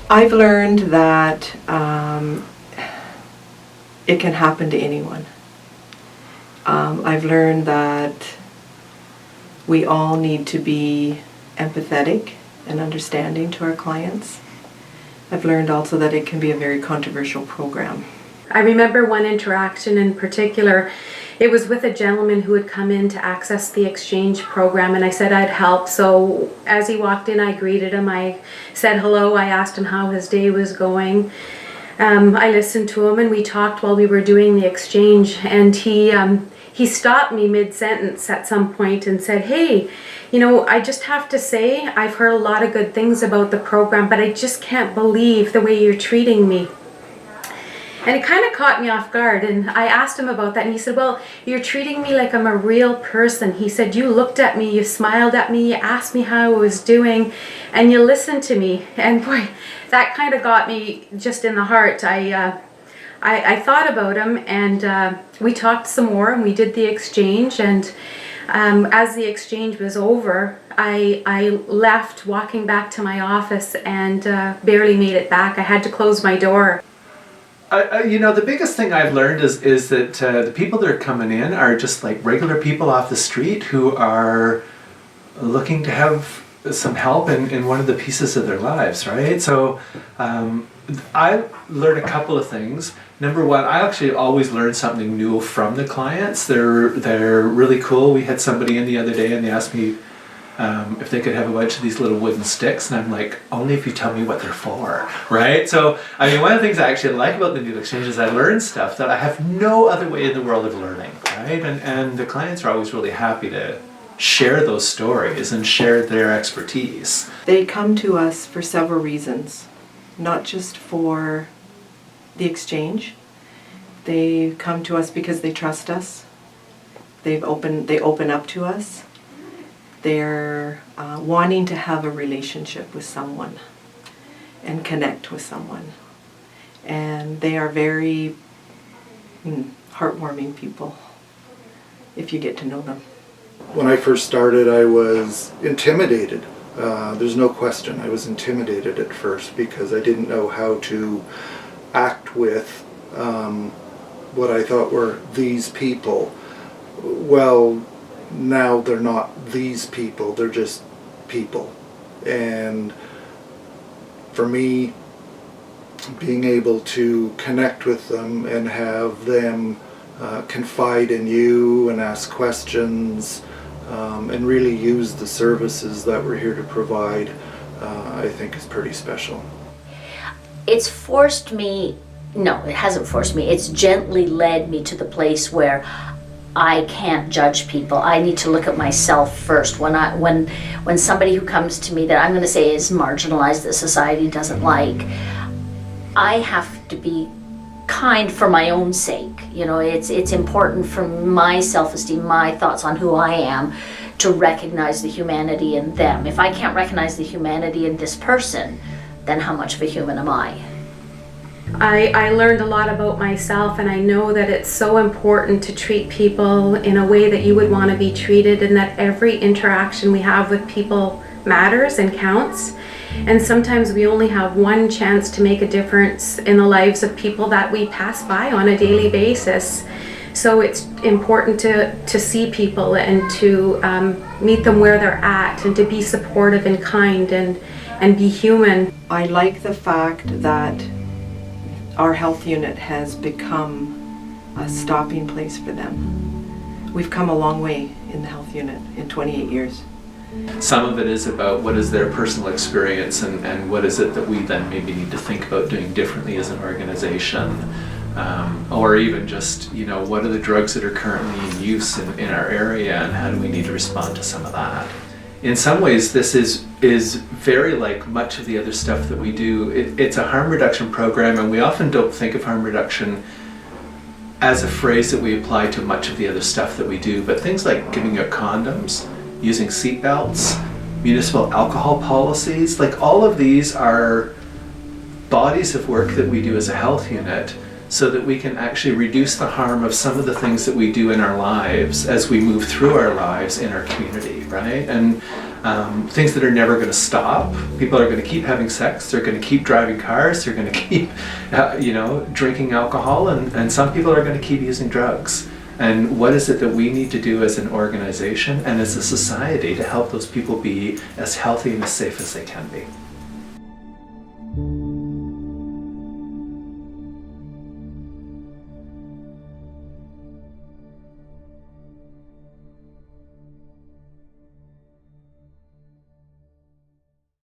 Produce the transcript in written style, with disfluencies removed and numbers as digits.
I've learned that it can happen to anyone. I've learned that we all need to be empathetic and understanding to our clients. I've learned also that it can be a very controversial program. I remember one interaction in particular. It was with a gentleman who had come in to access the exchange program, and I said I'd help. So as he walked in, I greeted him. I said hello. I asked him how his day was going. I listened to him, and we talked while we were doing the exchange. And he stopped me mid-sentence at some point and said, "Hey, you know, I just have to say I've heard a lot of good things about the program, but I just can't believe the way you're treating me." And it kind of caught me off guard, and I asked him about that, and he said, "Well, you're treating me like I'm a real person." He said, "You looked at me, you smiled at me, you asked me how I was doing, and you listened to me." And boy, that kind of got me just in the heart. I thought about him, and we talked some more, and we did the exchange, and as the exchange was over, I left, walking back to my office, and barely made it back. I had to close my door. You know, the biggest thing I've learned is that the people that are coming in are just like regular people off the street who are looking to have some help in one of the pieces of their lives, right? So I learned a couple of things. Number one, I actually always learn something new from the clients. They're really cool. We had somebody in the other day and they asked me if they could have a bunch of these little wooden sticks, and I'm like, only if you tell me what they're for, right? So, I mean, one of the things I actually like about the Needle Exchange is I learn stuff that I have no other way in the world of learning, right? And the clients are always really happy to share those stories and share their expertise. They come to us for several reasons, not just for the exchange. They come to us because they trust us. They open up to us. They're wanting to have a relationship with someone and connect with someone. And they are very heartwarming people if you get to know them. When I first started, I was intimidated. There's no question. I was intimidated at first because I didn't know how to act with what I thought were these people. Well, now they're not these people, they're just people. And for me, being able to connect with them and have them confide in you and ask questions and really use the services that we're here to provide, I think is pretty special. It's forced me, no, it hasn't forced me, it's gently led me to the place where I can't judge people. I need to look at myself first. When somebody who comes to me that I'm going to say is marginalized, that society doesn't like, I have to be kind for my own sake. You know, it's important for my self-esteem, my thoughts on who I am, to recognize the humanity in them. If I can't recognize the humanity in this person, then how much of a human am I? I learned a lot about myself, and I know that it's so important to treat people in a way that you would want to be treated, and that every interaction we have with people matters and counts. And sometimes we only have one chance to make a difference in the lives of people that we pass by on a daily basis. So it's important to see people and to meet them where they're at, and to be supportive and kind and be human. I like the fact that our health unit has become a stopping place for them. We've come a long way in the health unit in 28 years. Some of it is about what is their personal experience and what is it that we then maybe need to think about doing differently as an organization. Or even just, you know, what are the drugs that are currently in use in our area, and how do we need to respond to some of that? In some ways, this is very like much of the other stuff that we do. It's a harm reduction program, and we often don't think of harm reduction as a phrase that we apply to much of the other stuff that we do, but things like giving out condoms, using seat belts, municipal alcohol policies, like all of these are bodies of work that we do as a health unit so that we can actually reduce the harm of some of the things that we do in our lives as we move through our lives in our community, right? And things that are never going to stop. People are going to keep having sex, they're going to keep driving cars, they're going to keep, drinking alcohol, and some people are going to keep using drugs. And what is it that we need to do as an organization and as a society to help those people be as healthy and as safe as they can be?